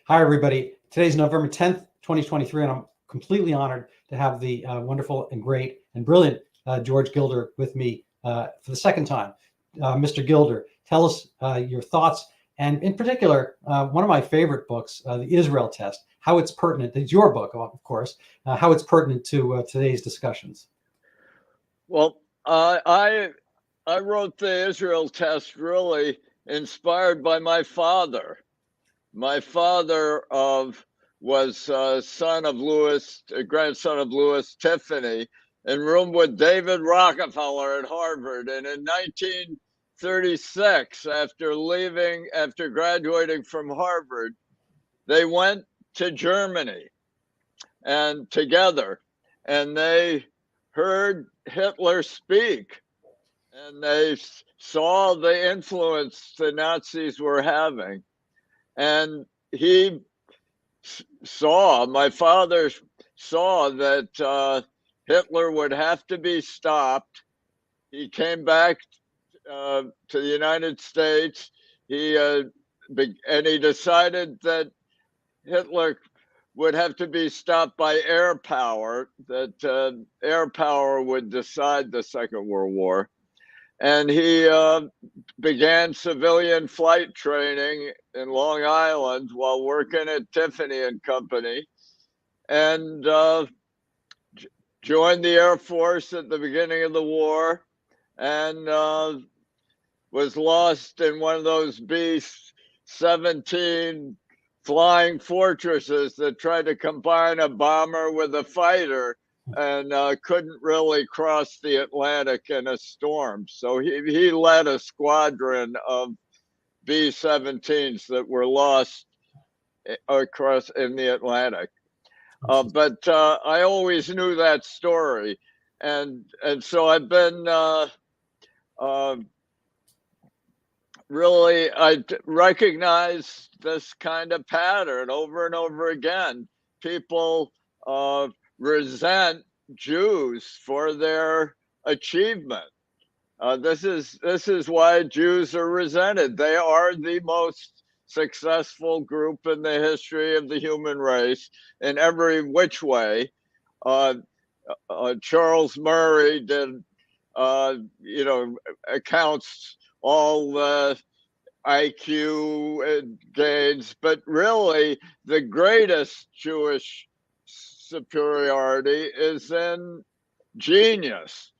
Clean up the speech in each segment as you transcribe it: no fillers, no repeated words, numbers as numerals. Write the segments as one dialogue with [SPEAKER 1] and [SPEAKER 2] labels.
[SPEAKER 1] Hi, everybody. Today's November 10th, 2023, and I'm completely honored to have the wonderful and great and brilliant George Gilder with me for the second time. Mr. Gilder, tell us your thoughts, and in particular, one of my favorite books, The Israel Test, how it's pertinent, it's your book, of course, how it's pertinent to today's discussions.
[SPEAKER 2] Well, I wrote the Israel Test really inspired by my father. My father was son of Louis, grandson of Louis Tiffany, and roomed with David Rockefeller at Harvard. And in 1936, after graduating from Harvard, they went to Germany and together, and they heard Hitler speak, and they saw the influence the Nazis were having. And my father saw that Hitler would have to be stopped. He came back to the United States. And he decided that Hitler would have to be stopped by air power, that air power would decide the Second World War. And he began civilian flight training in Long Island while working at Tiffany and Company, and joined the Air Force at the beginning of the war, and was lost in one of those B-17 flying fortresses that tried to combine a bomber with a fighter, and couldn't really cross the Atlantic in a storm. So he led a squadron of B-17s that were lost across in the Atlantic. But I always knew that story, and so I've been really, I recognize this kind of pattern over and over again. People resent Jews for their achievement. This is why Jews are resented. They are the most successful group in the history of the human race in every which way. Charles Murray did, accounts all the IQ gains, but really the greatest Jewish superiority is in genius.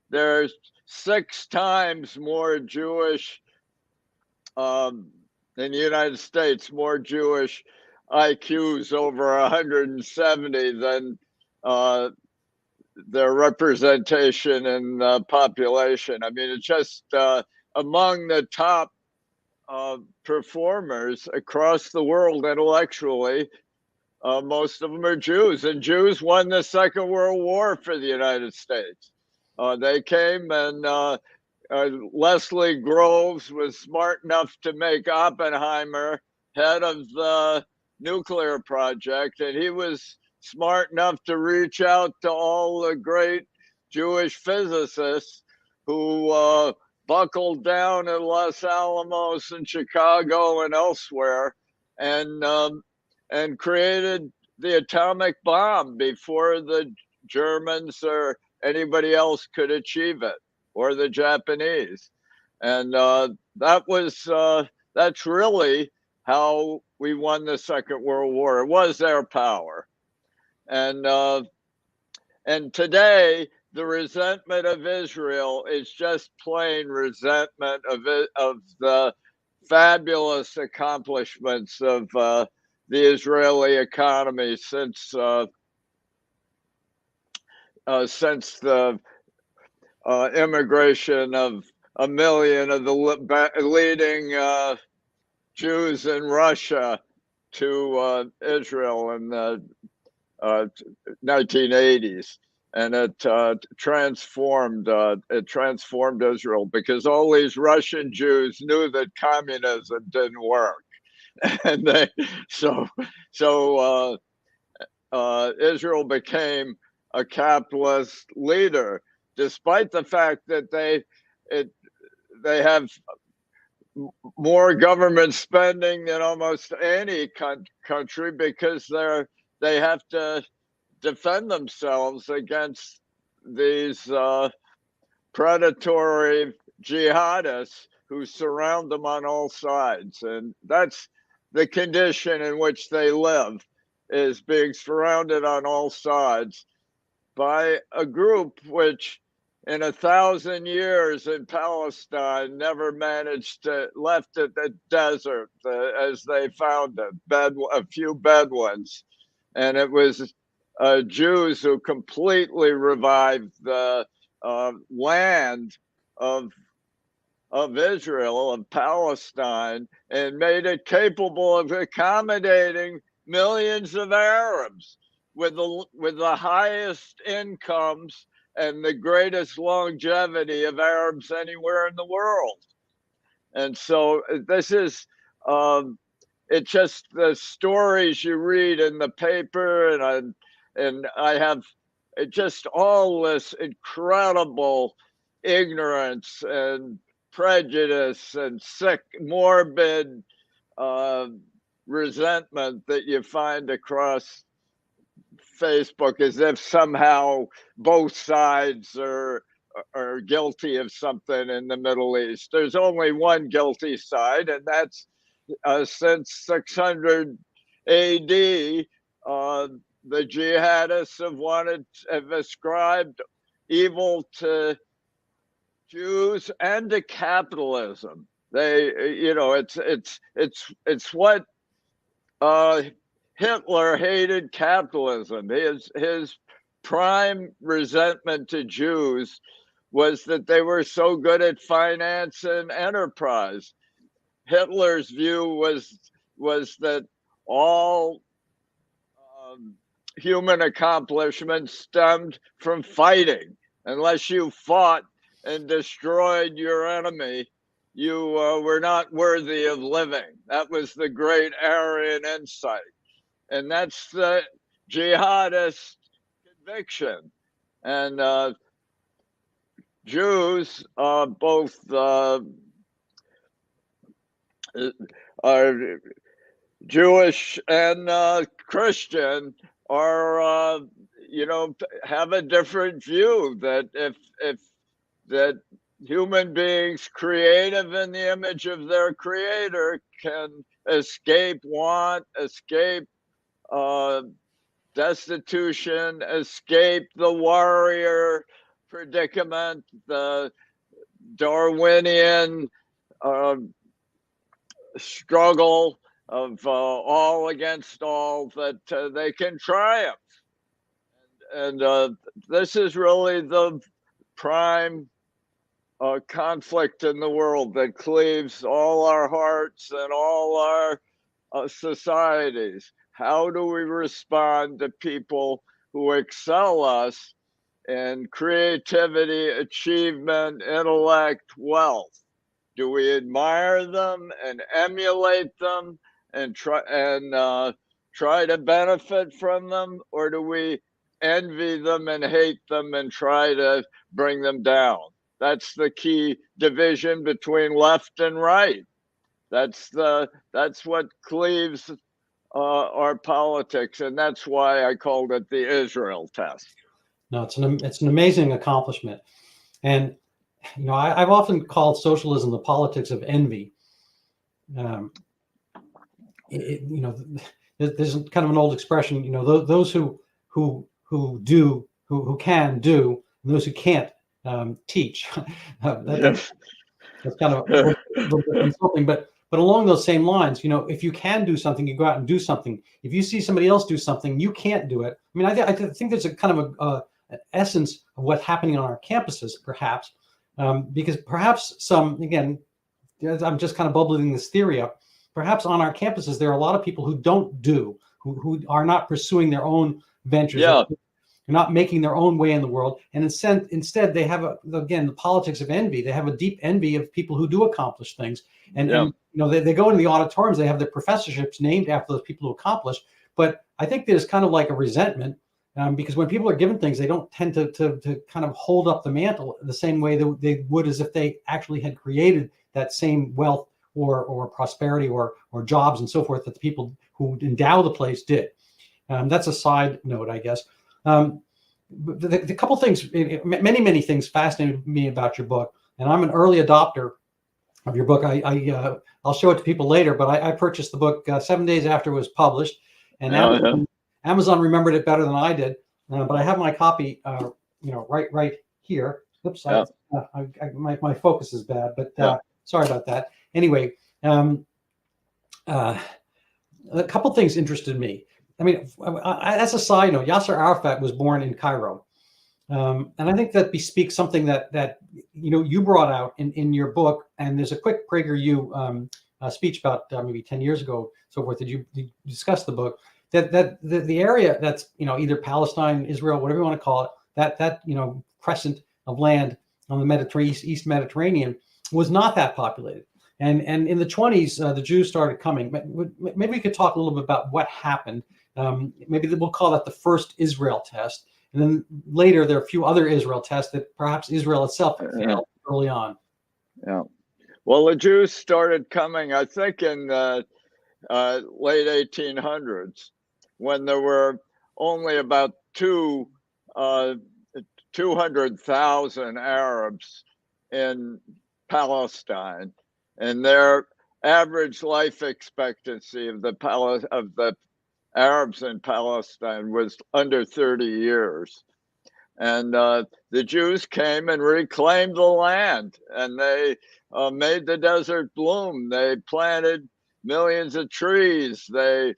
[SPEAKER 2] There's 6 times more Jewish in the United States, more Jewish IQs over 170 than their representation in the population. I mean, it's just among the top performers across the world intellectually. Most of them are Jews, and Jews won the Second World War for the United States. They came, and Leslie Groves was smart enough to make Oppenheimer head of the nuclear project, and he was smart enough to reach out to all the great Jewish physicists who buckled down in Los Alamos and Chicago and elsewhere, and created the atomic bomb before the Germans or anybody else could achieve it, or the Japanese. And that's really how we won the Second World War. It was their power. And today, the resentment of Israel is just plain resentment of the fabulous accomplishments of the Israeli economy since the immigration of 1 million of the leading Jews in Russia to Israel in the 1980s, and it transformed Israel, because all these Russian Jews knew that communism didn't work, and Israel became a capitalist leader, despite the fact that they have more government spending than almost any country, because they have to defend themselves against these predatory jihadists who surround them on all sides. And that's the condition in which they live, is being surrounded on all sides by a group which in 1,000 years in Palestine never managed to left it the desert as they found it, a few Bedouins. And it was Jews who completely revived the land of Israel, of Palestine, and made it capable of accommodating millions of Arabs with the highest incomes and the greatest longevity of Arabs anywhere in the world. And so this is, it's just the stories you read in the paper, and I have just all this incredible ignorance and prejudice and sick, morbid resentment that you find across Facebook, as if somehow both sides are guilty of something in the Middle East. There's only one guilty side, and that's since 600 AD, the jihadists have ascribed evil to Jews and to capitalism. They, you know, it's what Hitler hated capitalism. His prime resentment to Jews was that they were so good at finance and enterprise. Hitler's view was that all human accomplishments stemmed from fighting. Unless you fought and destroyed your enemy, you were not worthy of living. That was the great Aryan insight. And that's the jihadist conviction. And Jews, both are Jewish and Christian, are you know, have a different view that if that human beings creative in the image of their creator can escape want, escape destitution, escape the warrior predicament, the Darwinian struggle of all against all, that they can triumph. And this is really the prime conflict in the world that cleaves all our hearts and all our societies. How do we respond to people who excel us in creativity, achievement, intellect, wealth? Do we admire them and emulate them and try to benefit from them, or do we envy them and hate them and try to bring them down? That's the key division between left and right. That's what cleaves our politics, and that's why I called it the Israel test.
[SPEAKER 1] No, it's an amazing accomplishment, and you know, I've often called socialism the politics of envy. You know, there's kind of an old expression. You know, those who can do, and those who can't teach. That's kind of a little bit insulting, but along those same lines, you know, if you can do something, you go out and do something. If you see somebody else do something, you can't do it. I mean, I think there's a kind of an essence of what's happening on our campuses, perhaps, because perhaps again, I'm just kind of bubbling this theory up. Perhaps on our campuses, there are a lot of people who don't do, who are not pursuing their own ventures.
[SPEAKER 2] Yeah.
[SPEAKER 1] They're not making their own way in the world. And instead, they have, again, the politics of envy. They have a deep envy of people who do accomplish things. And you know, they go into the auditoriums, they have their professorships named after those people who accomplish. But I think there's kind of like a resentment because when people are given things, they don't tend to kind of hold up the mantle the same way that they would as if they actually had created that same wealth or prosperity or jobs and so forth that the people who endow the place did. That's a side note, I guess. The couple things, many things fascinated me about your book, and I'm an early adopter of your book. I'll show it to people later, but I purchased the book 7 days after it was published, and Amazon remembered it better than I did. But I have my copy, right here. Oops, my focus is bad, but sorry about that. Anyway, a couple things interested me. I mean, as a side note, Yasser Arafat was born in Cairo. And I think that bespeaks something that you brought out in your book. And there's a quick PragerU speech about maybe 10 years ago, so forth, that you discussed the book, that the area that's either Palestine, Israel, whatever you want to call it, that crescent of land on the Mediterranean, East Mediterranean, was not that populated. And in the 20s, the Jews started coming. Maybe we could talk a little bit about what happened. Maybe we'll call that the first Israel test. And then later, there are a few other Israel tests that perhaps Israel itself failed early on.
[SPEAKER 2] Yeah. Well, the Jews started coming, I think, in the late 1800s, when there were only about 200,000 Arabs in Palestine, and their average life expectancy of the Arabs in Palestine was under 30 years. And the Jews came and reclaimed the land, and they made the desert bloom. They planted millions of trees. They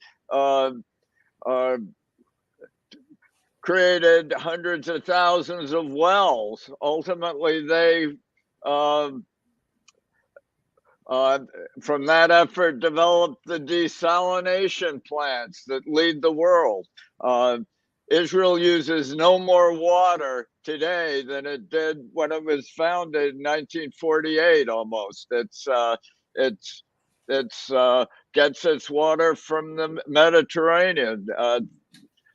[SPEAKER 2] created hundreds of thousands of wells. Ultimately, they from that effort developed the desalination plants that lead the world. Israel uses no more water today than it did when it was founded in 1948. Almost, it's gets its water from the Mediterranean,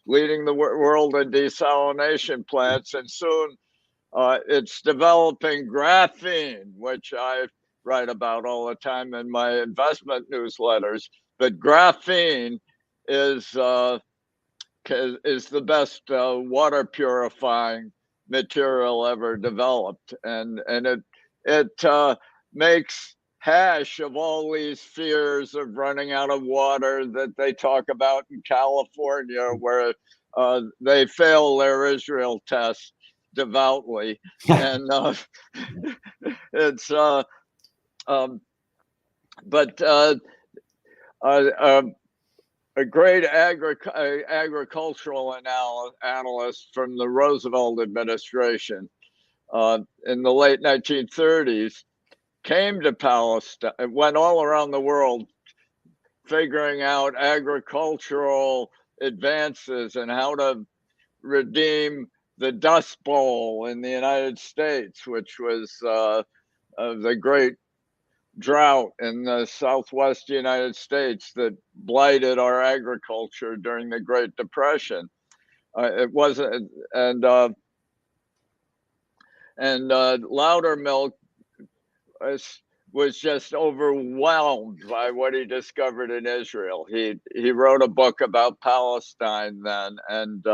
[SPEAKER 2] leading the world in desalination plants, and soon it's developing graphene, which I write about all the time in my investment newsletters. But graphene is the best water purifying material ever developed, and it makes hash of all these fears of running out of water that they talk about in California, where they fail their Israel test devoutly. And it's a great agricultural analyst from the Roosevelt administration in the late 1930s came to Palestine, went all around the world figuring out agricultural advances and how to redeem the Dust Bowl in the United States, which was the great drought in the Southwest United States that blighted our agriculture during the Great Depression. It wasn't, and Loudermilk was just overwhelmed by what he discovered in Israel. He wrote a book about Palestine then, and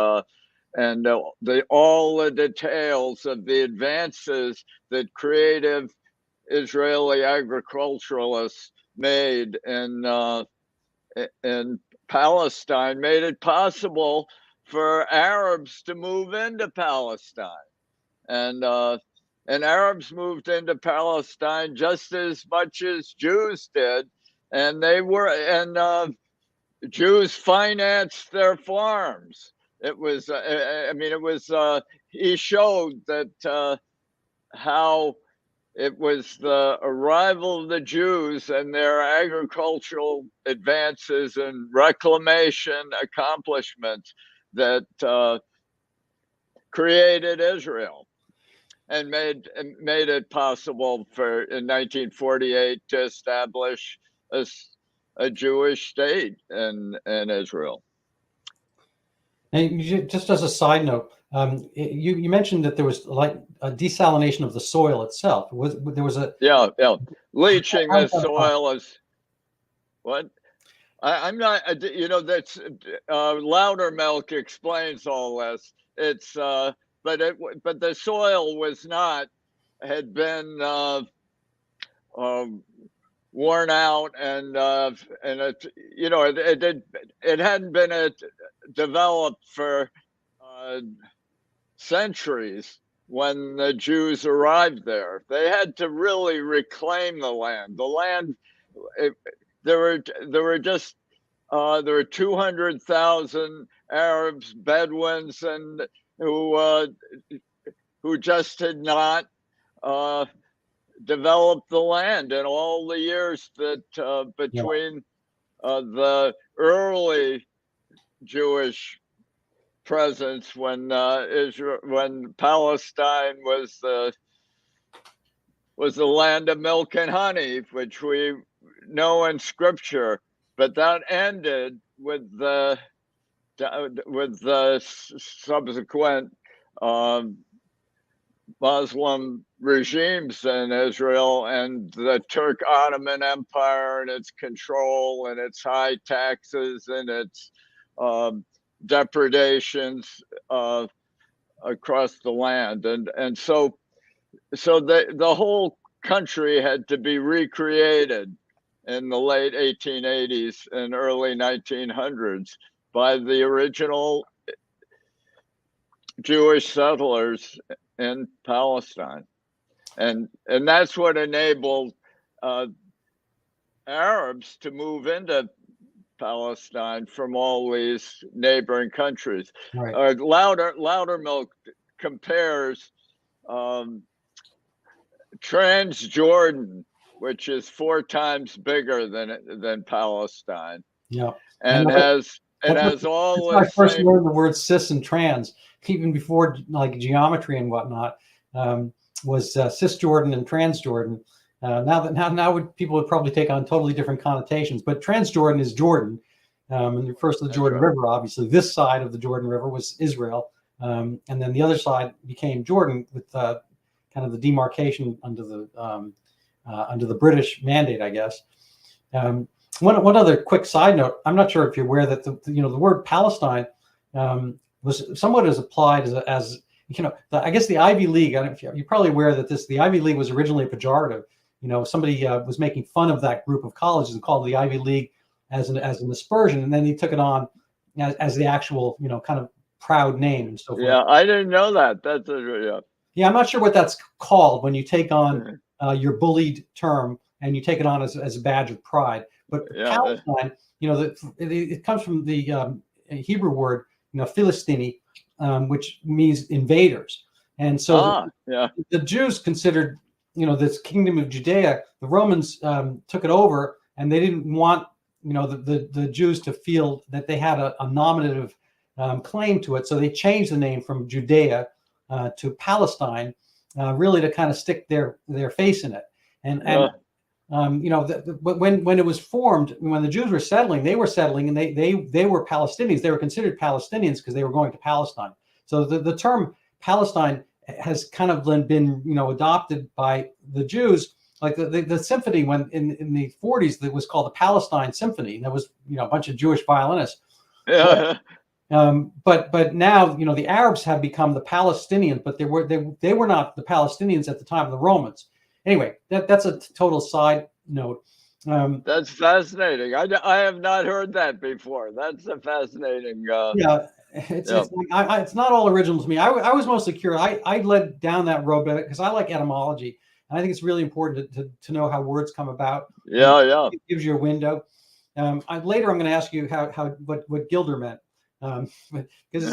[SPEAKER 2] all the details of the advances that creative Israeli agriculturalists made in Palestine made it possible for Arabs to move into Palestine, and Arabs moved into Palestine just as much as Jews did, and Jews financed their farms. It was, he showed that how it was the arrival of the Jews and their agricultural advances and reclamation accomplishments that created Israel and made it possible for, in 1948, to establish a Jewish state in Israel.
[SPEAKER 1] And just as a side note, you mentioned that there was like a desalination of the soil itself. There was a
[SPEAKER 2] Yeah, leaching the soil is what? I'm not, that's Loudermilk explains all this. It's, but the soil was not, had been worn out, and it hadn't been developed for centuries when the Jews arrived there. They had to really reclaim the land. The land, it, there were just there were 200,000 Arabs, Bedouins, and who just had not developed the land in all the years that between the early Jewish presence when when Palestine was the land of milk and honey, which we know in Scripture, but that ended with the subsequent Muslim regimes in Israel and the Turk Ottoman Empire and its control and its high taxes and its depredations across the land, and so the whole country had to be recreated in the late 1880s and early 1900s by the original Jewish settlers in Palestine, and that's what enabled Arabs to move into Palestine from all these neighboring countries.
[SPEAKER 1] Right.
[SPEAKER 2] Loudermilk compares Transjordan, which is 4 times bigger than Palestine,
[SPEAKER 1] Yeah.
[SPEAKER 2] and has all
[SPEAKER 1] when
[SPEAKER 2] the
[SPEAKER 1] I first
[SPEAKER 2] same.
[SPEAKER 1] learned the words cis and trans, even before like geometry and whatnot, was Cisjordan and Transjordan. Now people would probably take on totally different connotations, but Transjordan is Jordan, and refers to the Jordan River. Obviously, this side of the Jordan River was Israel, and then the other side became Jordan with kind of the demarcation under the British mandate, I guess. One other quick side note: I'm not sure if you're aware that the word Palestine was somewhat as applied as I guess the Ivy League. I don't know if you're probably aware that the Ivy League was originally a pejorative. Somebody was making fun of that group of colleges and called the Ivy League as an aspersion, and then he took it on as the actual kind of proud name and so forth.
[SPEAKER 2] Yeah, I didn't know that. That's yeah.
[SPEAKER 1] Yeah, I'm not sure what that's called when you take on your bullied term and you take it on as a badge of pride. But Palestine, it comes from the Hebrew word, Philistini, which means invaders. And so the Jews considered, this kingdom of Judea, the Romans took it over, and they didn't want, the Jews to feel that they had a nominative claim to it. So they changed the name from Judea to Palestine, really to kind of stick their face in it. And when it was formed, when the Jews were settling, they were settling, and they were Palestinians. They were considered Palestinians because they were going to Palestine. So the term Palestine has kind of been adopted by the Jews. Like the symphony when in the 40s that was called the Palestine Symphony. That was a bunch of Jewish violinists.
[SPEAKER 2] Yeah.
[SPEAKER 1] But now the Arabs have become the Palestinians, but they were not the Palestinians at the time of the Romans. Anyway, that's a total side note.
[SPEAKER 2] That's fascinating. I have not heard that before. That's a fascinating.
[SPEAKER 1] It's not all original to me. I was mostly curious. I led down that road because I like etymology, and I think it's really important to know how words come about.
[SPEAKER 2] Yeah.
[SPEAKER 1] It gives you a window. Later, I'm going to ask you what Gilder meant. Because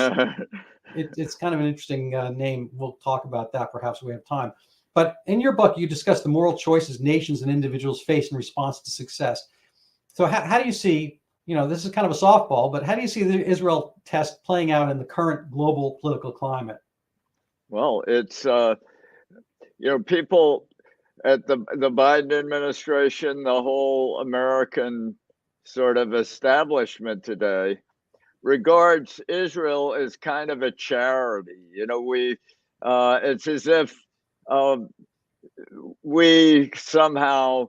[SPEAKER 1] it's kind of an interesting name. We'll talk about that perhaps when we have time. But in your book, you discuss the moral choices nations and individuals face in response to success. So how do you see, this is kind of a softball, but how do you see the Israel test playing out in the current global political climate?
[SPEAKER 2] Well, it's, people at the Biden administration, the whole American sort of establishment today regards Israel as kind of a charity. You know, it's as if we somehow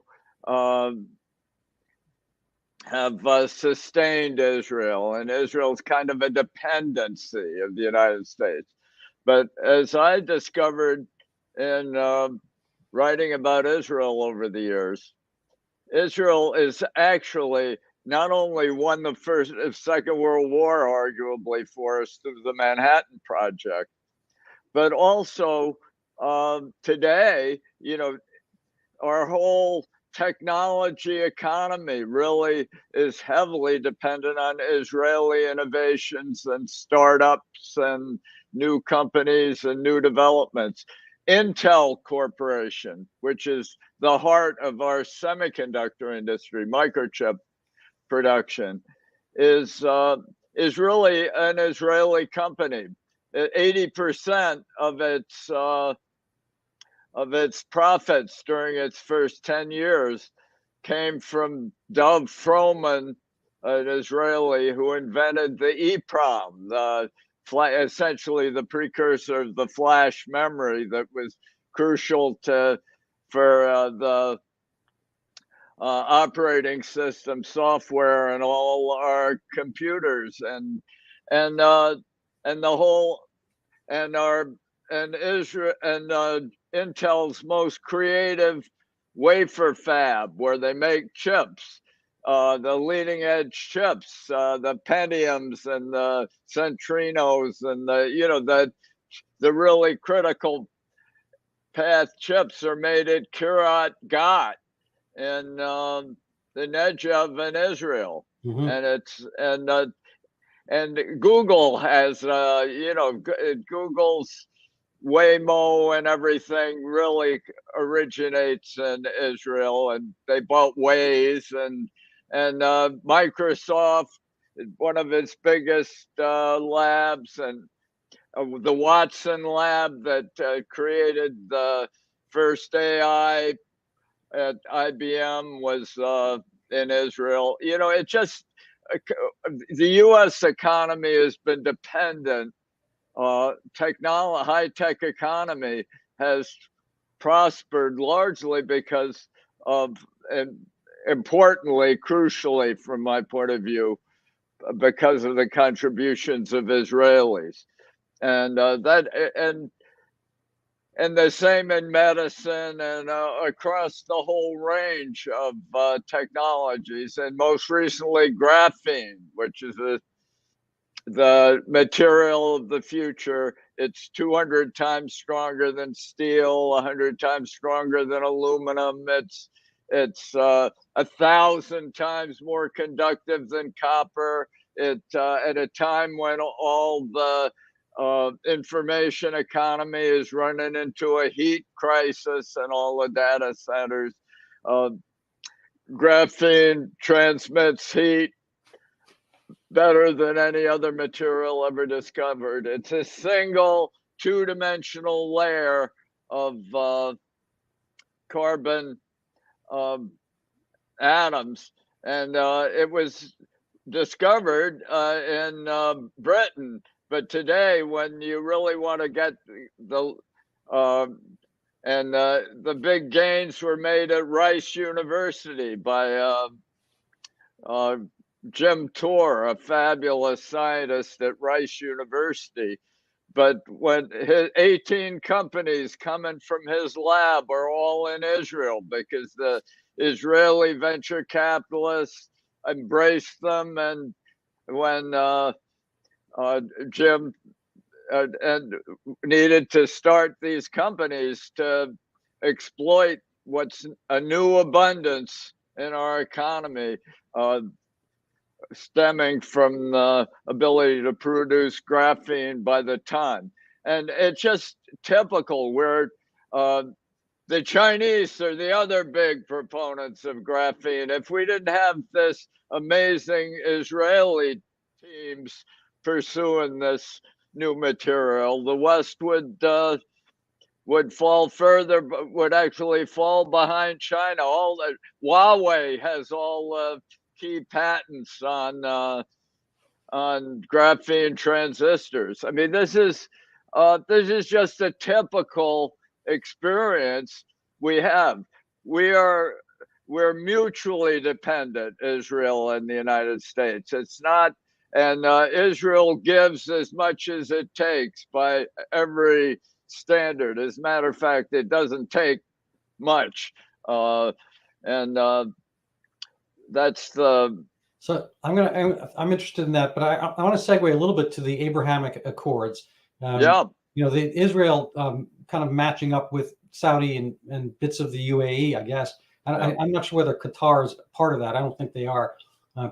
[SPEAKER 2] have sustained Israel, and Israel's kind of a dependency of the United States. But as I discovered in writing about Israel over the years, Israel is actually not only won the Second World War, arguably, for us through the Manhattan Project, but also today, you know, our whole technology economy really is heavily dependent on Israeli innovations and startups and new companies and new developments. Intel Corporation, which is the heart of our semiconductor industry, microchip production, is really an Israeli company. 80% of its profits during its first 10 years came from Dov Froman, an Israeli who invented the EEPROM, essentially the precursor of the flash memory that was crucial for the operating system software and all our computers and the whole and Israel and Intel's most creative wafer fab, where they make chips, the leading edge chips, the Pentiums and the Centrinos and the really critical path chips are made at Kiryat Gat in the Negev in Israel.
[SPEAKER 1] Mm-hmm.
[SPEAKER 2] And Google has Google's Waymo and everything really originates in Israel, and they bought Waze and Microsoft, one of its biggest labs, and the Watson lab that created the first AI at IBM was in Israel. You know, it just the U.S. economy has been dependent. High-tech economy has prospered largely because of, and importantly, crucially from my point of view, because of the contributions of Israelis, and the same in medicine and across the whole range of technologies, and most recently graphene, which is the material of the future. It's 200 times stronger than steel, 100 times stronger than aluminum. It's 1,000 times more conductive than copper. At a time when all the information economy is running into a heat crisis and all the data centers, graphene transmits heat better than any other material ever discovered. It's a single two-dimensional layer of carbon atoms, and it was discovered in Britain. But today, when you really want to get the big gains were made at Rice University by Jim Torr, a fabulous scientist at Rice University. But when 18 companies coming from his lab are all in Israel because the Israeli venture capitalists embraced them, and when Jim and needed to start these companies to exploit what's a new abundance in our economy, stemming from the ability to produce graphene by the ton. And it's just typical where the Chinese are the other big proponents of graphene. If we didn't have this amazing Israeli teams pursuing this new material, the West would fall further, but would actually fall behind China. Huawei has all key patents on on graphene transistors. I mean, this is just a typical experience we have. We're mutually dependent, Israel and the United States. It's not, and Israel gives as much as it takes by every standard. As a matter of fact, it doesn't take much, and that's the.
[SPEAKER 1] So I'm interested in that, but I want to segue a little bit to the Abrahamic Accords.
[SPEAKER 2] Yeah.
[SPEAKER 1] The Israel kind of matching up with Saudi and bits of the UAE, I guess. I'm not sure whether Qatar is part of that. I don't think they are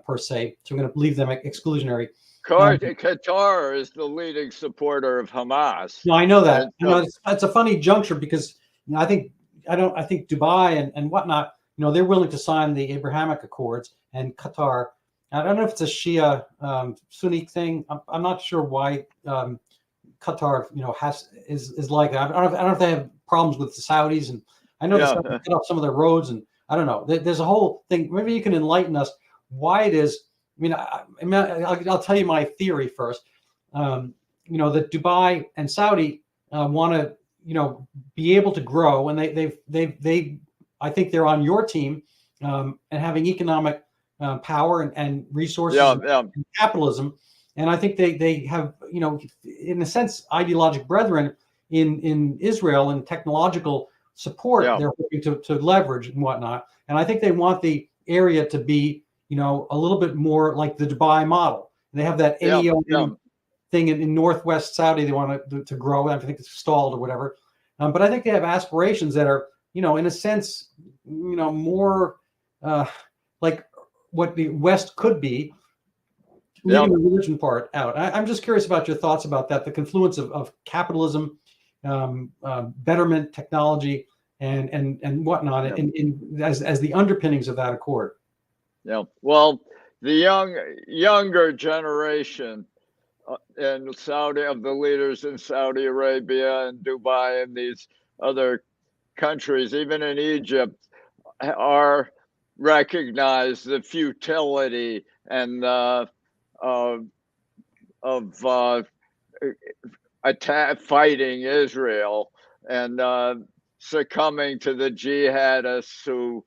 [SPEAKER 1] per se. So I'm going to leave them exclusionary.
[SPEAKER 2] Qatar is the leading supporter of Hamas.
[SPEAKER 1] No, I know that. It's a funny juncture because I think Dubai and whatnot, they're willing to sign the Abrahamic Accords, and Qatar. I don't know if it's a Shia Sunni thing. I'm not sure why Qatar, is like that. I don't know if they have problems with the Saudis, and I know they cut off some of their roads, and I don't know. There's a whole thing. Maybe you can enlighten us why it is. I'll tell you my theory first. That Dubai and Saudi want to, be able to grow, and they I think they're on your team and having economic power and resources and capitalism. And I think they have, in a sense, ideologic brethren in Israel and technological support they're hoping to leverage and whatnot. And I think they want the area to be, a little bit more like the Dubai model. And they have that NEO thing in Northwest Saudi they want to grow. I think it's stalled or whatever. But I think they have aspirations that are, in a sense, more like what the West could be, leaving the religion part out. I'm just curious about your thoughts about that, the confluence of capitalism, betterment, technology, and whatnot, as the underpinnings of that accord.
[SPEAKER 2] Yeah. Well, the younger generation in Saudi, of the leaders in Saudi Arabia and Dubai and these other countries, even in Egypt, recognize the futility and fighting Israel and succumbing to the jihadists who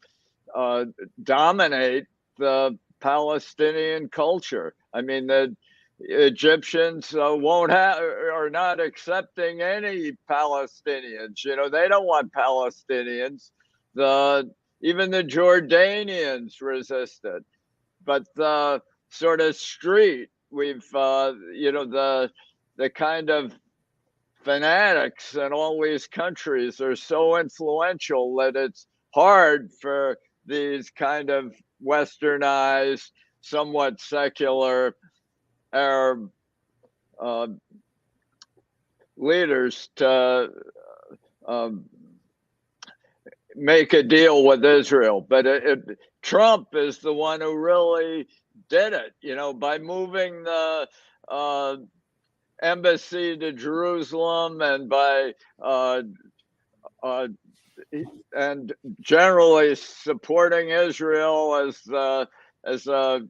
[SPEAKER 2] dominate the Palestinian culture. I mean, the Egyptians are not accepting any Palestinians. They don't want Palestinians. Even the Jordanians resisted. But the sort of street, the kind of fanatics in all these countries are so influential that it's hard for these kind of westernized, somewhat secular Arab leaders to make a deal with Israel. But Trump is the one who really did it, by moving the embassy to Jerusalem and by and generally supporting Israel as a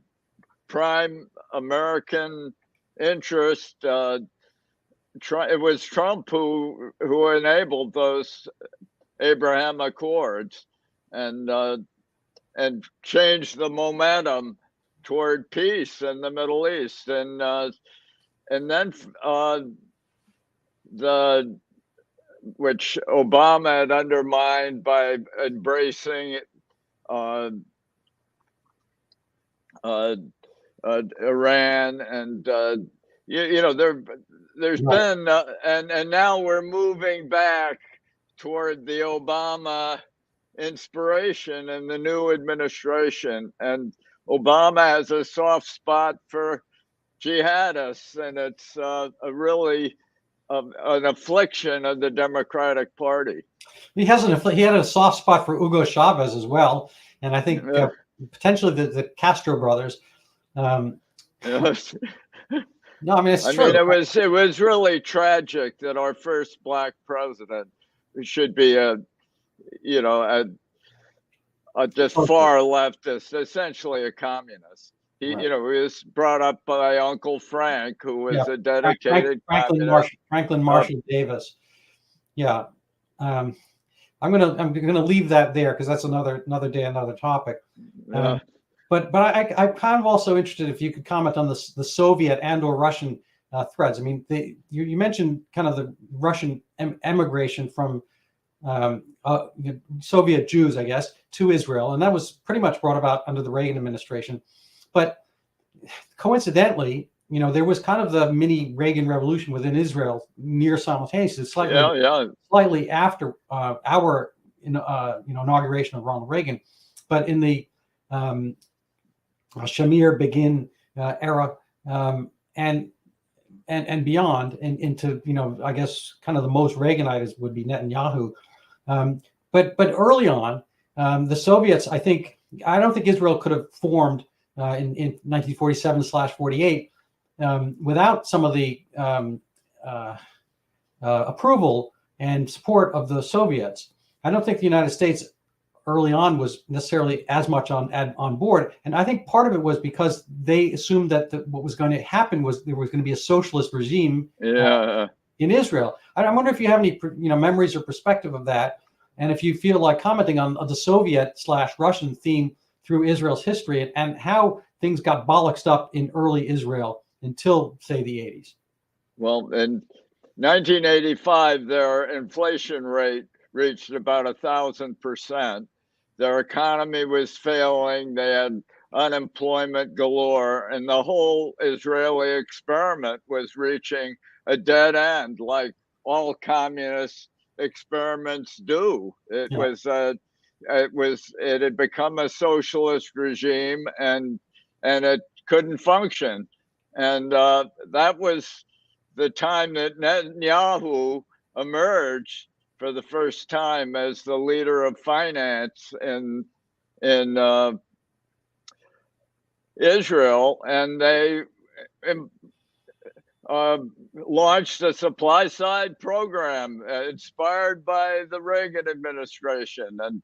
[SPEAKER 2] prime American interest. It was Trump who enabled those Abraham Accords and changed the momentum toward peace in the Middle East, and then which Obama had undermined by embracing Iran, and there's been and now we're moving back toward the Obama inspiration and the new administration, and Obama has a soft spot for jihadists, and it's really an affliction of the Democratic Party.
[SPEAKER 1] He had a soft spot for Hugo Chavez as well, and I think potentially the Castro brothers.
[SPEAKER 2] Yes.
[SPEAKER 1] No, I mean it's true.
[SPEAKER 2] It was really tragic that our first black president should be just far leftist, essentially a communist. He,
[SPEAKER 1] Right.
[SPEAKER 2] he was brought up by Uncle Frank, who
[SPEAKER 1] Yeah.
[SPEAKER 2] was a dedicated
[SPEAKER 1] Franklin
[SPEAKER 2] communist.
[SPEAKER 1] Marshall Davis. Yeah. Um, I'm gonna leave that there because that's another day, another topic.
[SPEAKER 2] Yeah.
[SPEAKER 1] But I'm kind of also interested if you could comment on the Soviet and or Russian threads. I mean, you mentioned kind of the Russian emigration from Soviet Jews, I guess, to Israel, and that was pretty much brought about under the Reagan administration. But coincidentally, there was kind of the mini Reagan revolution within Israel near simultaneously, slightly after our inauguration of Ronald Reagan, but in the Shamir Begin era, and beyond, and into I guess kind of the most Reaganite would be Netanyahu. But early on, the Soviets, I don't think Israel could have formed in 1947/48 without some of the approval and support of the Soviets. I don't think the United States early on was necessarily as much on board, and I think part of it was because they assumed that what was going to happen was there was going to be a socialist regime in Israel. I wonder if you have any memories or perspective of that, and if you feel like commenting on the Soviet/Russian theme through Israel's history and how things got bollocksed up in early Israel until, say, the 80s.
[SPEAKER 2] Well, in 1985, their inflation rate reached about 1,000%. Their economy was failing. They had unemployment galore, and the whole Israeli experiment was reaching a dead end, like all communist experiments do. It had become a socialist regime, and it couldn't function. And that was the time that Netanyahu emerged for the first time as the leader of finance in Israel, and they launched a supply side program inspired by the Reagan administration. And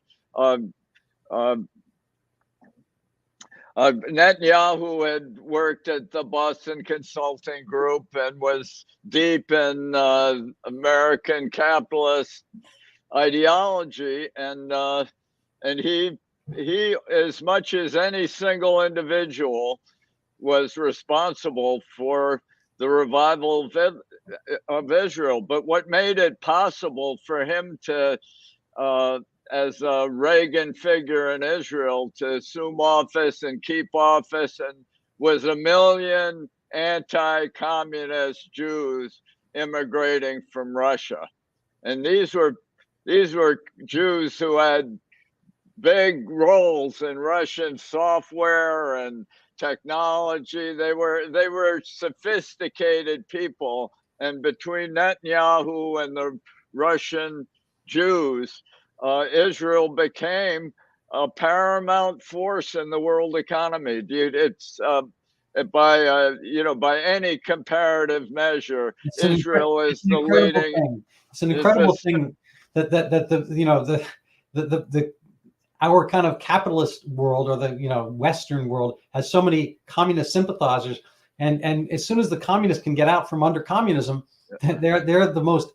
[SPEAKER 2] Netanyahu had worked at the Boston Consulting Group and was deep in American capitalist ideology, and he, as much as any single individual, was responsible for the revival of Israel. But what made it possible for him to, as a Reagan figure in Israel, to assume office and keep office, and was 1 million anti-communist Jews immigrating from Russia. And these were Jews who had big roles in Russian software and technology. They were sophisticated people, and between Netanyahu and the Russian Jews, Israel became a paramount force in the world economy. It's by any comparative measure, Israel is the leading
[SPEAKER 1] thing. It's an incredible thing that our kind of capitalist world, or the Western world, has so many communist sympathizers, and as soon as the communists can get out from under communism, they're the most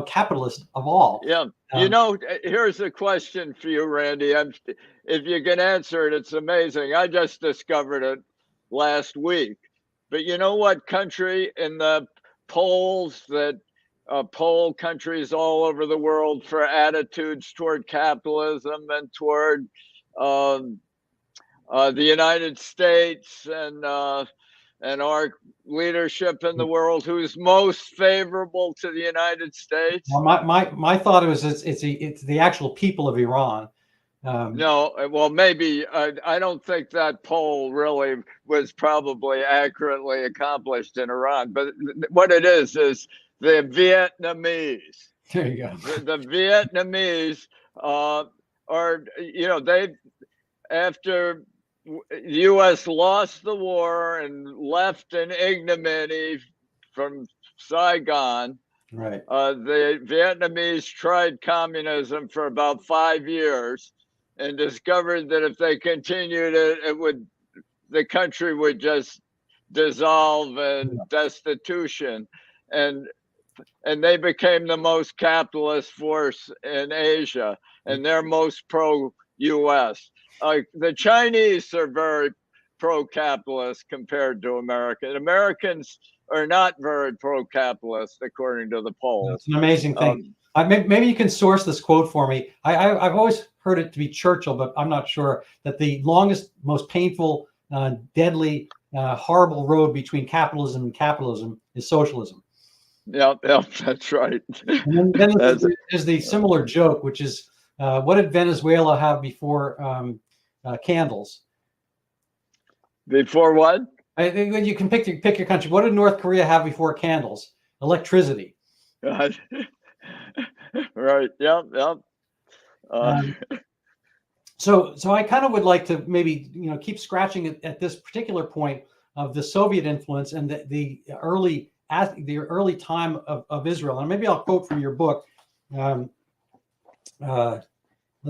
[SPEAKER 1] capitalist of all.
[SPEAKER 2] Yeah. Here's a question for you, Randy. If you can answer it, it's amazing. I just discovered it last week. But you know what country in the polls that poll countries all over the world for attitudes toward capitalism and toward the United States and our leadership in the world, who's most favorable to the United States?
[SPEAKER 1] Well, my thought was it's the actual people of Iran.
[SPEAKER 2] No, well, maybe I don't think that poll really was probably accurately accomplished in Iran. But what it is the Vietnamese.
[SPEAKER 1] There you go.
[SPEAKER 2] The Vietnamese are, they, after the U.S. lost the war and left in ignominy from Saigon,
[SPEAKER 1] right?
[SPEAKER 2] The Vietnamese tried communism for about 5 years and discovered that if they continued it, it would the country would just dissolve in destitution, and they became the most capitalist force in Asia, and they're most pro-U.S. The Chinese are very pro-capitalist compared to Americans are not very pro-capitalist according to the polls.
[SPEAKER 1] It's an amazing thing. Maybe you can source this quote for me. I've always heard it to be Churchill, but I'm not sure, that the longest, most painful, deadly, horrible road between capitalism and capitalism is socialism.
[SPEAKER 2] Yeah, that's right.
[SPEAKER 1] And then there's the similar joke, which is, what did Venezuela have before candles?
[SPEAKER 2] Before what?
[SPEAKER 1] You can pick your country. What did North Korea have before candles? Electricity.
[SPEAKER 2] Right. Yep.
[SPEAKER 1] So I kind of would like to maybe keep scratching at this particular point of the Soviet influence and the early time of Israel. And maybe I'll quote from your book. Let's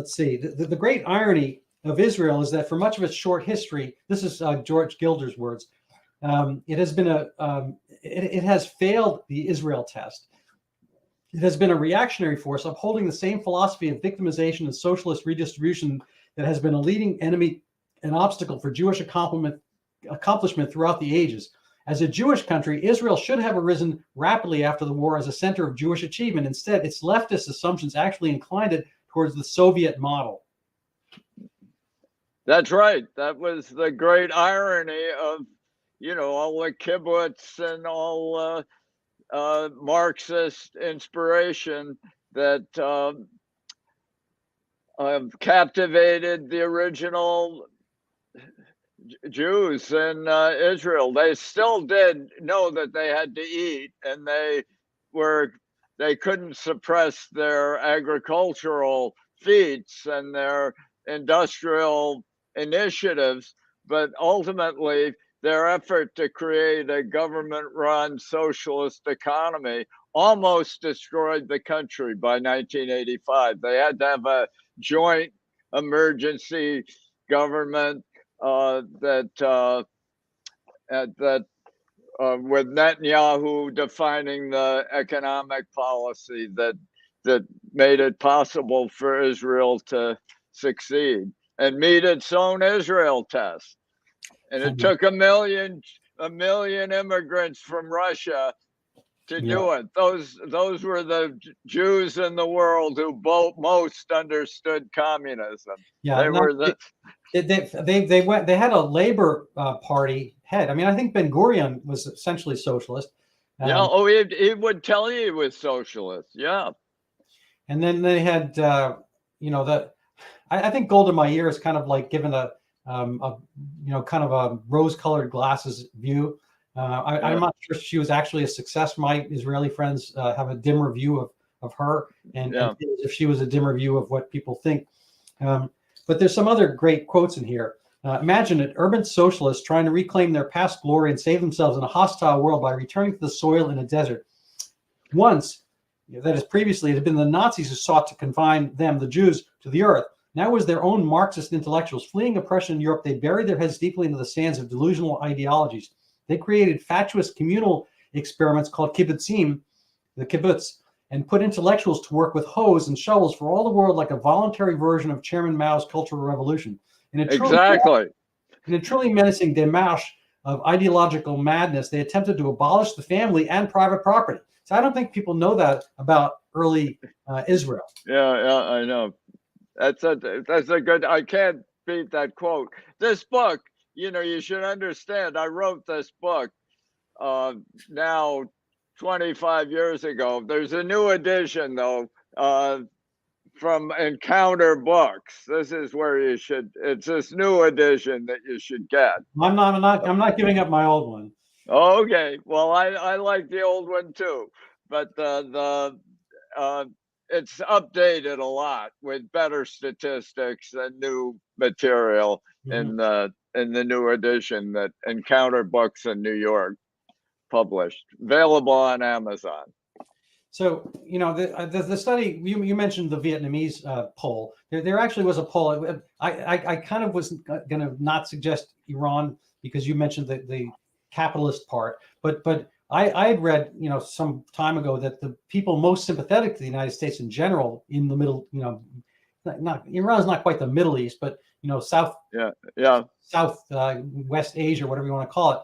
[SPEAKER 1] see. The great irony of Israel is that for much of its short history, this is George Gilder's words, it has been it has failed the Israel test. It has been a reactionary force upholding the same philosophy of victimization and socialist redistribution that has been a leading enemy and obstacle for Jewish accomplishment throughout the ages. As a Jewish country, Israel should have arisen rapidly after the war as a center of Jewish achievement. Instead, its leftist assumptions actually inclined it towards the Soviet model.
[SPEAKER 2] That's right. That was the great irony of, all the kibbutz and all Marxist inspiration that captivated the original Jews in Israel. They still did know that they had to eat, and they couldn't suppress their agricultural feats and their industrial initiatives, but ultimately their effort to create a government-run socialist economy almost destroyed the country by 1985. They had to have a joint emergency government with Netanyahu defining the economic policy that made it possible for Israel to succeed and meet its own Israel test. And it took a million immigrants from Russia to do it. Those were the Jews in the world who most understood communism.
[SPEAKER 1] Yeah, they had a Labor Party head. I mean, I think Ben Gurion was essentially socialist.
[SPEAKER 2] He would tell you he was socialist. Yeah.
[SPEAKER 1] And then they had, I think Golda Meir is kind of like given a kind of a rose-colored glasses view. I'm not sure she was actually a success. My Israeli friends have a dimmer view of her, and if she was a dimmer view of what people think. But there's some other great quotes in here. Imagine it, urban socialists trying to reclaim their past glory and save themselves in a hostile world by returning to the soil in a desert. Once, that is previously, it had been the Nazis who sought to confine them, the Jews, to the earth. Now it was their own Marxist intellectuals fleeing oppression in Europe. They buried their heads deeply into the sands of delusional ideologies. They created fatuous communal experiments called kibbutzim, the kibbutz, and put intellectuals to work with hoes and shovels for all the world like a voluntary version of Chairman Mao's Cultural Revolution. In a truly menacing démarche of ideological madness, they attempted to abolish the family and private property. So I don't think people know that about early Israel.
[SPEAKER 2] Yeah, I know. That's a good, I can't beat that quote. This book, you should understand, I wrote this book now 25 years ago. There's a new edition, though, from Encounter Books. This is where it's this new edition that you should get.
[SPEAKER 1] I'm not giving up my old one.
[SPEAKER 2] Okay. Well, I like the old one too, but it's updated a lot with better statistics and new material in the new edition that Encounter Books in New York published, available on Amazon.
[SPEAKER 1] So, the study, you mentioned the Vietnamese poll. There actually was a poll. I kind of was going to not suggest Iran because you mentioned the capitalist part, but I had read, some time ago that the people most sympathetic to the United States in general in the middle, not Iran is not quite the Middle East, but South West Asia, whatever you want to call it,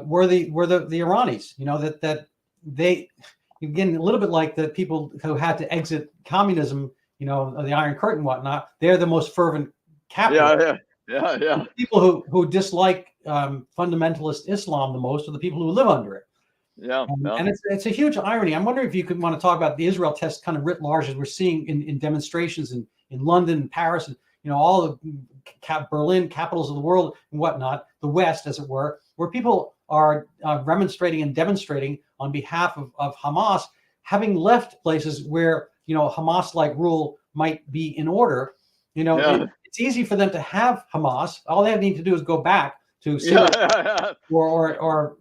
[SPEAKER 1] were the Iranis. That they, again, a little bit like the people who had to exit communism, the Iron Curtain, whatnot. They're the most fervent capitalists.
[SPEAKER 2] Yeah.
[SPEAKER 1] People who dislike fundamentalist Islam the most are the people who live under it. And it's a huge irony. I'm wondering if you could want to talk about the Israel test kind of writ large, as we're seeing in demonstrations in London, Paris, and all the Berlin, capitals of the world and whatnot, the West, as it were, where people are remonstrating and demonstrating on behalf of Hamas, having left places where Hamas-like rule might be in order. It's easy for them to have Hamas. All they need to do is go back to Syria, or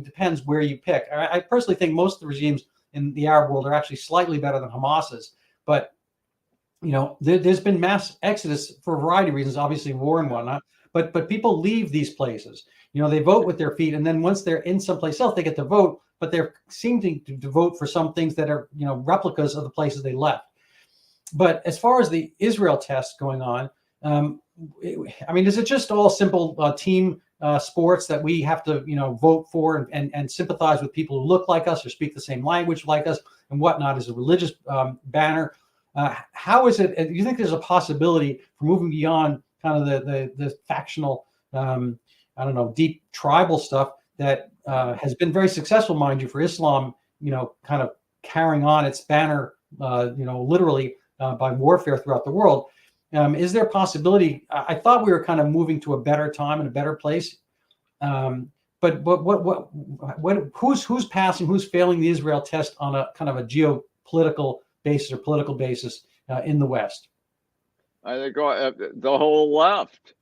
[SPEAKER 1] depends where you pick. I personally think most of the regimes in the Arab world are actually slightly better than Hamas's, but there's been mass exodus for a variety of reasons, obviously war and whatnot. But people leave these places. They vote with their feet, and then once they're in someplace else, they get to vote, but they're seeming to vote for some things that are replicas of the places they left. But as far as the Israel test going on, is it just all simple team sports that we have to vote for and sympathize with people who look like us or speak the same language like us and whatnot, as a religious banner? How is it? Do you think there's a possibility for moving beyond kind of the factional, deep tribal stuff that has been very successful, mind you, for Islam, kind of carrying on its banner, literally by warfare throughout the world? Is there a possibility? I thought we were kind of moving to a better time and a better place. But who's passing, who's failing the Israel test on a kind of a geopolitical basis or political basis in the West?
[SPEAKER 2] I think the whole left.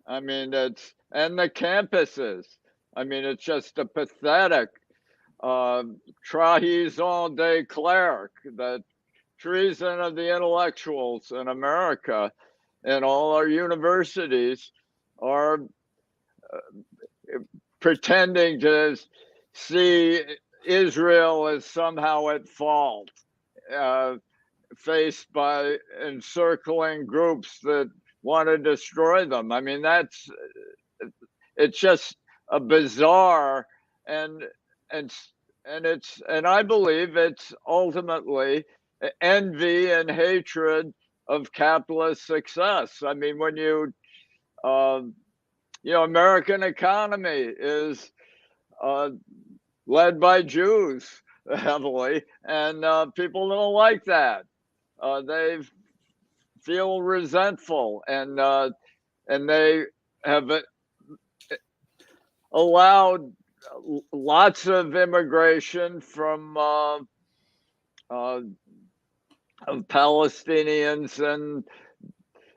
[SPEAKER 2] And the campuses. It's just a pathetic trahison des clercs, the treason of the intellectuals in America, and all our universities are pretending to see Israel as somehow at fault, faced by encircling groups that want to destroy them. It's just a bizarre, and I believe it's ultimately envy and hatred of capitalist success. When American economy is led by Jews heavily, and people don't like that. They feel resentful, and they have allowed lots of immigration from of Palestinians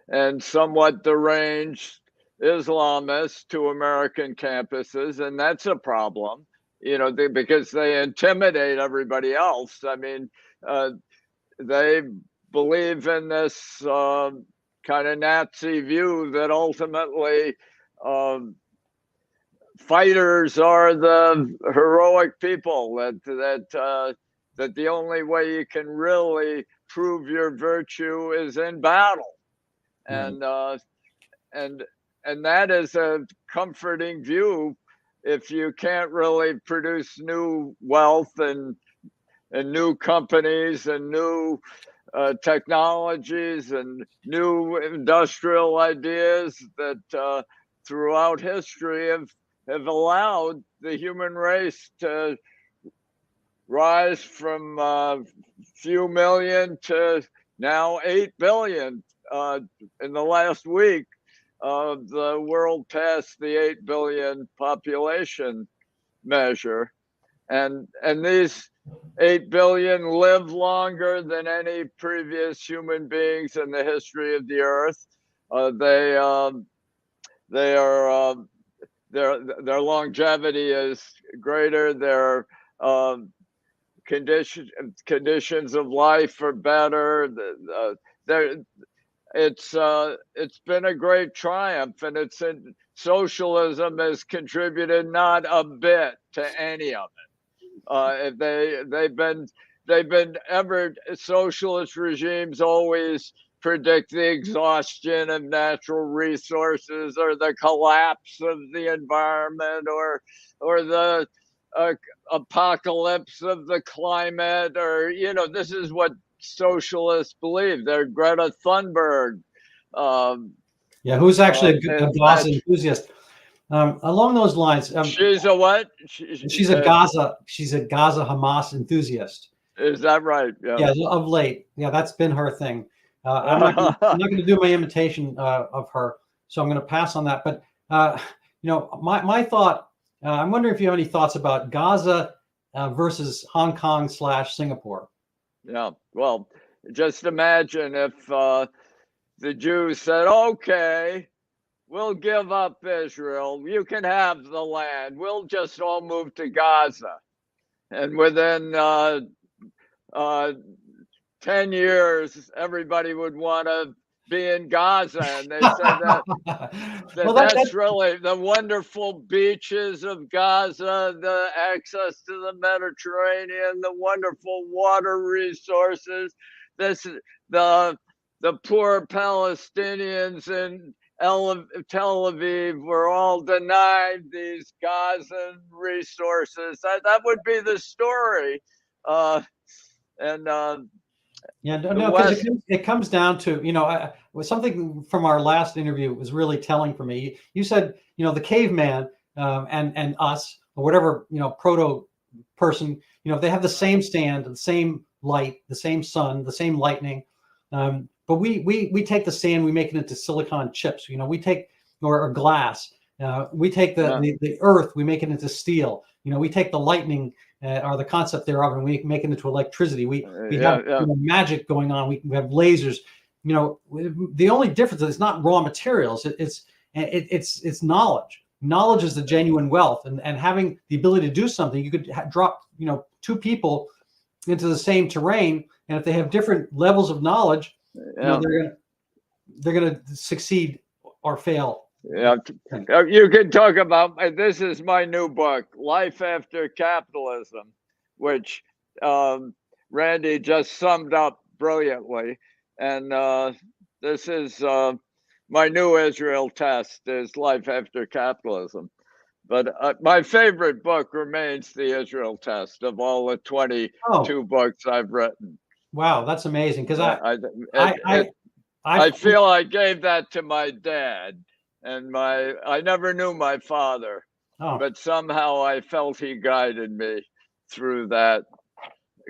[SPEAKER 2] and somewhat deranged Islamists to American campuses, and that's a problem, because they intimidate everybody else. They believe in this kind of Nazi view that ultimately fighters are the heroic people, that the only way you can really prove your virtue is in battle. Right. And that is a comforting view if you can't really produce new wealth and new companies and new technologies and new industrial ideas that throughout history have allowed the human race to rise from a few million to now 8 billion. In the last week, the world passed the 8 billion population measure. And these 8 billion live longer than any previous human beings in the history of the earth. Their longevity is greater. Their conditions of life are better. it's been a great triumph, and socialism has contributed not a bit to any of it. They've been ever socialist regimes always predict the exhaustion of natural resources or the collapse of the environment or the apocalypse of the climate, or this is what socialists believe. They're Greta Thunberg.
[SPEAKER 1] Yeah, who's actually a Gaza enthusiast. Along those lines,
[SPEAKER 2] she's a what?
[SPEAKER 1] She's a Gaza Hamas enthusiast.
[SPEAKER 2] Is that right?
[SPEAKER 1] Yeah, of late. Yeah, that's been her thing. I'm not going to do my imitation of her, so I'm going to pass on that. But my thought. I'm wondering if you have any thoughts about Gaza versus Hong Kong / Singapore.
[SPEAKER 2] Yeah. Well, just imagine if the Jews said, "Okay, we'll give up Israel. You can have the land. We'll just all move to Gaza," and within 10 years, everybody would want to be in Gaza. And they said that's really the wonderful beaches of Gaza, the access to the Mediterranean, the wonderful water resources. The poor Palestinians in Tel Aviv were all denied these Gazan resources. That would be the story.
[SPEAKER 1] Yeah, no, because it comes down to, something from our last interview was really telling for me. You said, the caveman and us, or whatever, proto person, they have the same stand, the same light, the same sun, the same lightning. But we take the sand, we make it into silicon chips. We take or glass. We take the earth, we make it into steel. We take the lightning or the concept thereof, and we make it into electricity. We have magic going on. We have lasers. The only difference is it's not raw materials. It's knowledge. Knowledge is the genuine wealth, and having the ability to do something. You could drop two people into the same terrain, and if they have different levels of knowledge, they're gonna succeed or fail.
[SPEAKER 2] Yeah, you can talk about. This is my new book, Life After Capitalism, which Randy just summed up brilliantly. And this is my new Israel test, is Life After Capitalism. But my favorite book remains The Israel Test of all the 22 books I've written.
[SPEAKER 1] Wow, that's amazing. Because
[SPEAKER 2] I feel I gave that to my dad. And I never knew my father, but somehow I felt he guided me through that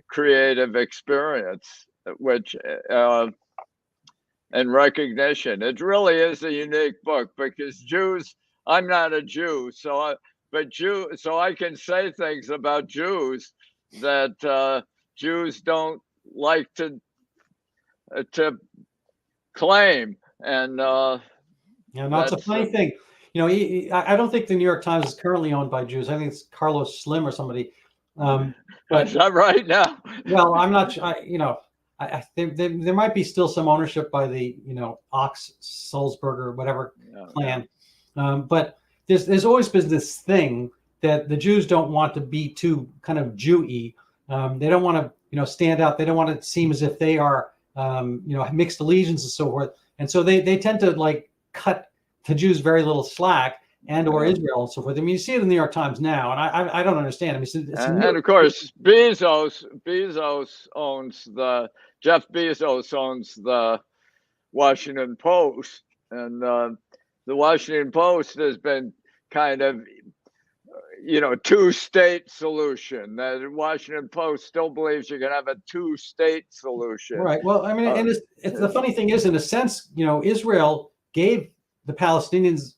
[SPEAKER 2] creative experience, which and recognition. It really is a unique book because Jews. I'm not a Jew, so I can say things about Jews that Jews don't like to claim, and.
[SPEAKER 1] Yeah, no, it's a funny thing. I don't think the New York Times is currently owned by Jews. I think it's Carlos Slim or somebody. But
[SPEAKER 2] is that right now?
[SPEAKER 1] Well, I'm not sure. I think there might be still some ownership by the Ox Sulzberger or whatever clan. But there's always been this thing that the Jews don't want to be too kind of Jew-y. They don't want to stand out. They don't want to seem as if they are mixed allegiance and so forth. And so they tend to cut the Jews very little slack, or Israel and so forth. I mean, you see it in the New York Times now, and I don't understand. I mean,
[SPEAKER 2] and of course, Jeff Bezos owns the Washington Post, and the Washington Post has been kind of two-state solution. The Washington Post still believes you can have a two-state solution.
[SPEAKER 1] Right. Well, I mean, and it's the funny thing is, in a sense, Israel gave the Palestinians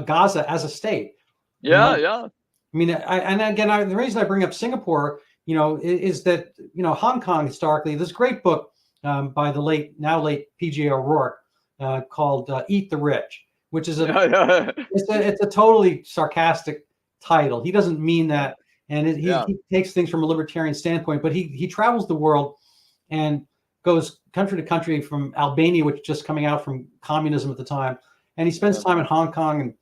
[SPEAKER 1] Gaza as a state.
[SPEAKER 2] Yeah.
[SPEAKER 1] I mean, the reason I bring up Singapore, is that Hong Kong historically. This great book by the now late P.J. O'Rourke called "Eat the Rich," which is it's a totally sarcastic title. He doesn't mean that, and he takes things from a libertarian standpoint. But he travels the world and goes country to country, from Albania, which was just coming out from communism at the time, and he spends time in Hong Kong.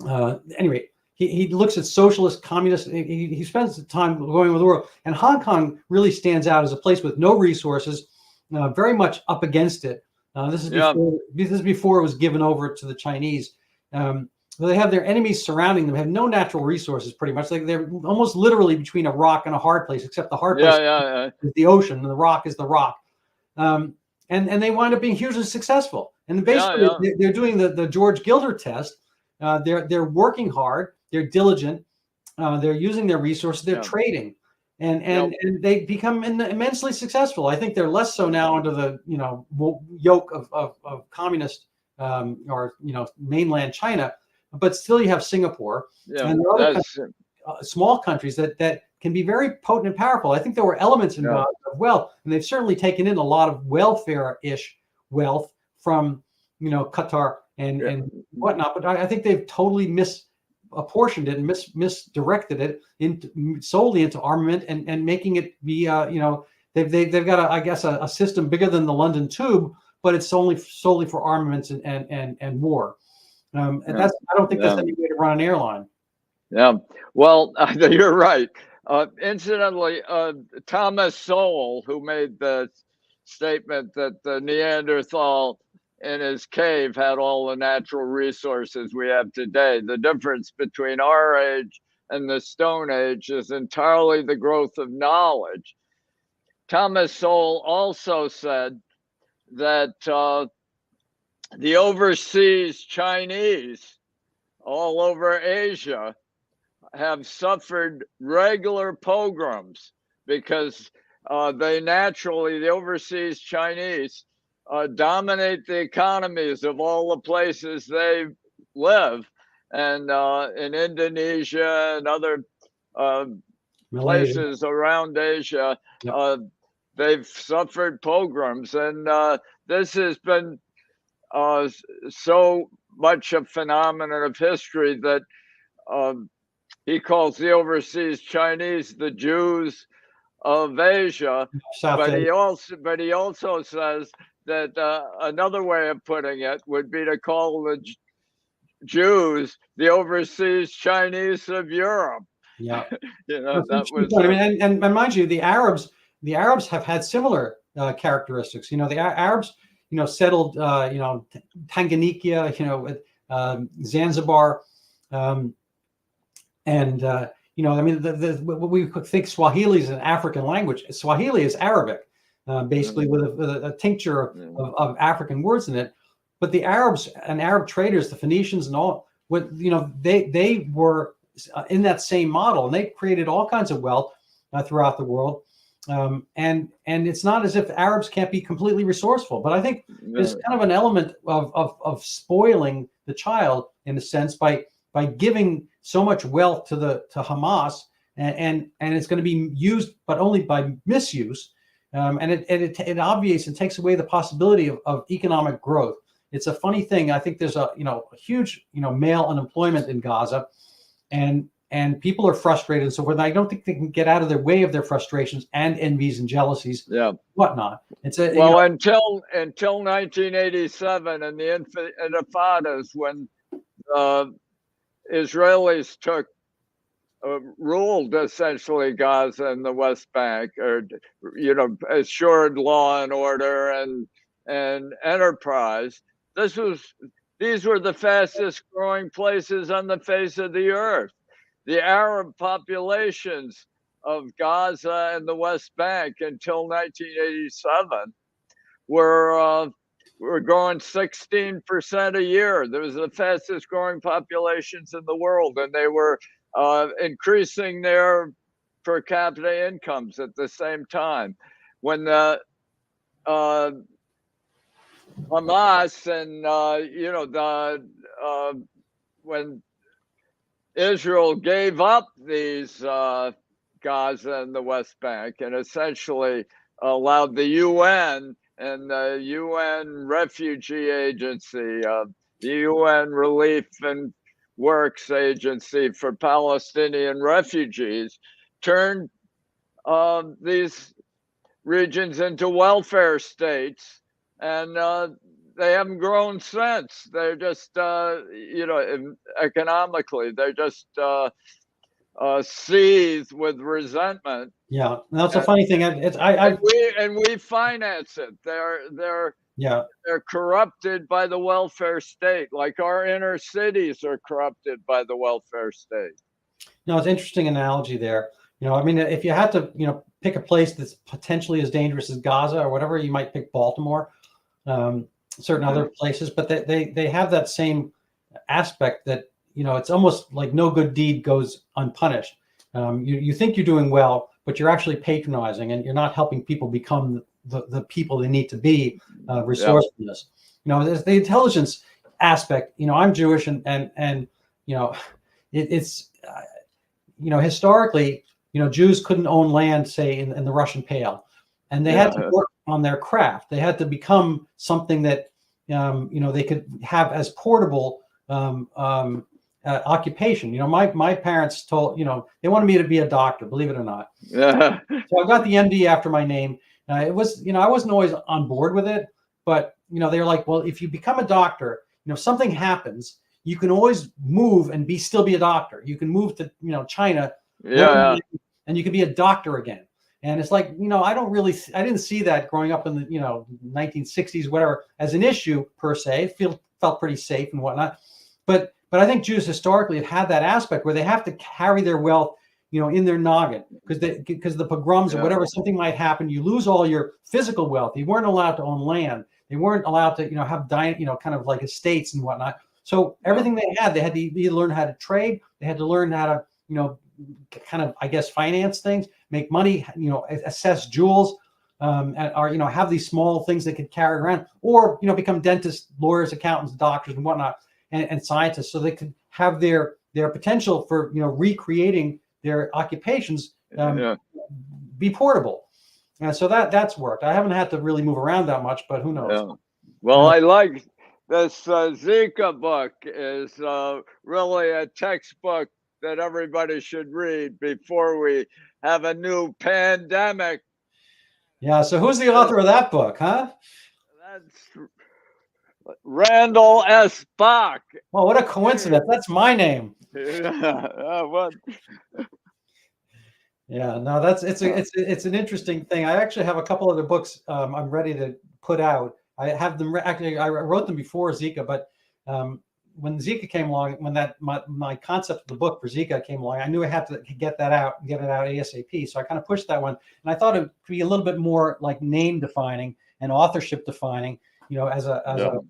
[SPEAKER 1] And anyway, he looks at socialist, communist. He spends the time going over the world, and Hong Kong really stands out as a place with no resources, very much up against it. This is before it was given over to the Chinese. They have their enemies surrounding them, have no natural resources, pretty much. Like they're almost literally between a rock and a hard place, except the hard place is the ocean, and the rock is the rock. And they wind up being hugely successful. And basically, they're doing the George Gilder test. They're working hard, they're diligent, they're using their resources, they're trading, and they become immensely successful. I think they're less so now under the yoke of communist or mainland China, but still you have Singapore and there are other small countries that can be very potent and powerful. I think there were elements in Gaza of wealth, and they've certainly taken in a lot of welfare-ish wealth from Qatar and whatnot, but I think they've totally misapportioned it and misdirected it solely into armament and making it be they've got I guess a system bigger than the London Tube, but it's solely for armaments and war. And I don't think that's any way to run an airline.
[SPEAKER 2] Yeah, well, you're right. Incidentally, Thomas Sowell, who made the statement that the Neanderthal in his cave had all the natural resources we have today. The difference between our age and the Stone Age is entirely the growth of knowledge. Thomas Sowell also said that the overseas Chinese all over Asia have suffered regular pogroms because the overseas Chinese dominate the economies of all the places they live, and in Indonesia and other places around Asia, they've suffered pogroms, and this has been so much a phenomenon of history that he calls the overseas Chinese the Jews of Asia, but he also says that another way of putting it would be to call the Jews the overseas Chinese of Europe.
[SPEAKER 1] Yeah,
[SPEAKER 2] that was.
[SPEAKER 1] I mean, and mind you, the Arabs have had similar characteristics. The Arabs, settled, Tanganyika, with Zanzibar, and I mean, what we think Swahili is an African language. Swahili is Arabic. Basically with a tincture of African words in it. But the Arabs and Arab traders, the Phoenicians and all, they were in that same model, and they created all kinds of wealth throughout the world. And it's not as if Arabs can't be completely resourceful, but I think there's kind of an element of spoiling the child in a sense by giving so much wealth to Hamas, and it's going to be used, but only by misuse. And it obviates and takes away the possibility of economic growth. It's a funny thing. I think there's a huge male unemployment in Gaza, and people are frustrated and so forth. I don't think they can get out of their way of their frustrations and envies and jealousies, whatnot. It's
[SPEAKER 2] until 1987 and the Intifadas, when Israelis ruled essentially Gaza and the West Bank, or assured law and order and enterprise. These were the fastest growing places on the face of the earth. The Arab populations of Gaza and the West Bank until 1987 were growing 16% a year. There was the fastest growing populations in the world, and they were increasing their per capita incomes at the same time. When the Hamas and when Israel gave up these Gaza and the West Bank and essentially allowed the UN and the UN Refugee Agency, the UN Relief and Works Agency for Palestinian refugees, turned these regions into welfare states, and they haven't grown since. They're just, economically, they're just seethed with resentment.
[SPEAKER 1] Yeah, that's a funny thing.
[SPEAKER 2] And we finance it.
[SPEAKER 1] Yeah,
[SPEAKER 2] They're corrupted by the welfare state, like our inner cities are corrupted by the welfare state.
[SPEAKER 1] no, it's an interesting analogy there. I mean, if you had to, pick a place that's potentially as dangerous as Gaza or whatever, you might pick Baltimore, certain other places, but they have that same aspect that, it's almost like no good deed goes unpunished. You think you're doing well, but you're actually patronizing, and you're not helping people become the people they need to be, resourcefulness. There's the intelligence aspect. I'm Jewish, and it's historically, Jews couldn't own land, say in the Russian Pale, and they had to work on their craft. They had to become something that they could have as portable occupation. My parents told, they wanted me to be a doctor, believe it or not. So I got the MD after my name. It was, I wasn't always on board with it, but they were like, well, if you become a doctor, if something happens, you can always move and still be a doctor. You can move to China, and you can be a doctor again. And it's like, I didn't see that growing up in the 1960s, whatever, as an issue per se. Felt pretty safe and whatnot. But I think Jews historically have had that aspect where they have to carry their wealth, in their noggin, because the pogroms or whatever, something might happen. You lose all your physical wealth. You weren't allowed to own land. They weren't allowed to, have kind of like estates and whatnot. So everything they had to either learn how to trade. They had to learn how to, kind of, I guess, finance things, make money, assess jewels, or have these small things they could carry around, or become dentists, lawyers, accountants, doctors, and whatnot, and scientists, so they could have their potential for recreating their occupations be portable. And so that's worked. I haven't had to really move around that much, but who knows?
[SPEAKER 2] Yeah. Well, I like this Zika book is really a textbook that everybody should read before we have a new pandemic.
[SPEAKER 1] Yeah. So who's the author of that book, huh?
[SPEAKER 2] That's Randall S. Bach.
[SPEAKER 1] Well, what a coincidence. That's my name.
[SPEAKER 2] What?
[SPEAKER 1] Yeah, no, it's an interesting thing. I actually have a couple other books I'm ready to put out. I have them actually. I wrote them before Zika, but when Zika came along, when my concept of the book for Zika came along, I knew I had to get it out ASAP. So I kind of pushed that one, and I thought it could be a little bit more like name defining and authorship defining, as a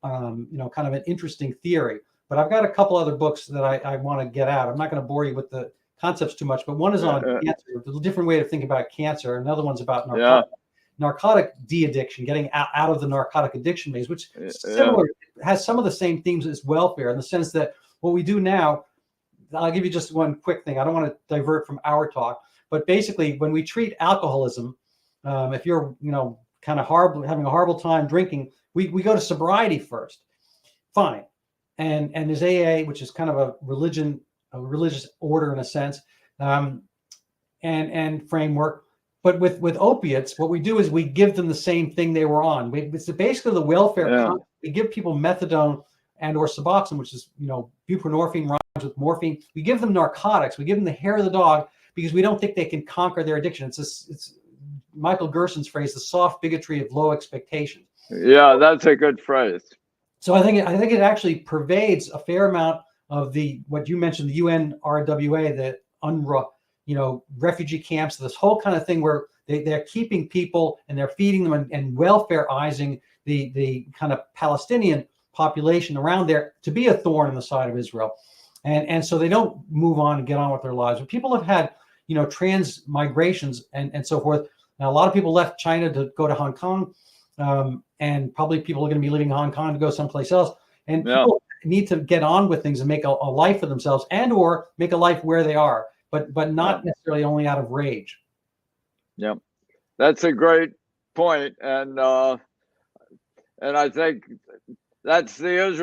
[SPEAKER 1] kind of an interesting theory. But I've got a couple other books that I want to get out. I'm not going to bore you with the concepts too much, but one is on cancer, a different way to think about cancer. Another one's about narcotic de-addiction, getting out of the narcotic addiction maze, which similar, has some of the same themes as welfare, in the sense that what we do now, I'll give you just one quick thing. I don't want to divert from our talk, but basically when we treat alcoholism, if you're, kind of having a horrible time drinking, we go to sobriety first. Fine. And there's AA, which is kind of a religious order in a sense, and framework. But with opiates, what we do is we give them the same thing they were on. It's basically the welfare. We give people methadone and or Suboxone, which is buprenorphine rhymes with morphine. We give them narcotics. We give them the hair of the dog because we don't think they can conquer their addiction. It's Michael Gerson's phrase, the soft bigotry of low expectations.
[SPEAKER 2] Yeah, that's a good phrase.
[SPEAKER 1] So I think it actually pervades a fair amount of what you mentioned, the UNRWA, the UNRWA, refugee camps, this whole kind of thing where they're keeping people and they're feeding them and welfareizing the kind of Palestinian population around there to be a thorn in the side of Israel. And so they don't move on and get on with their lives. But people have had, trans migrations and so forth. Now, a lot of people left China to go to Hong Kong. And probably people are going to be leaving Hong Kong to go someplace else. And people need to get on with things and make a life for themselves, and or make a life where they are, but not necessarily only out of rage.
[SPEAKER 2] Yeah, that's a great point. And I think that's the Israel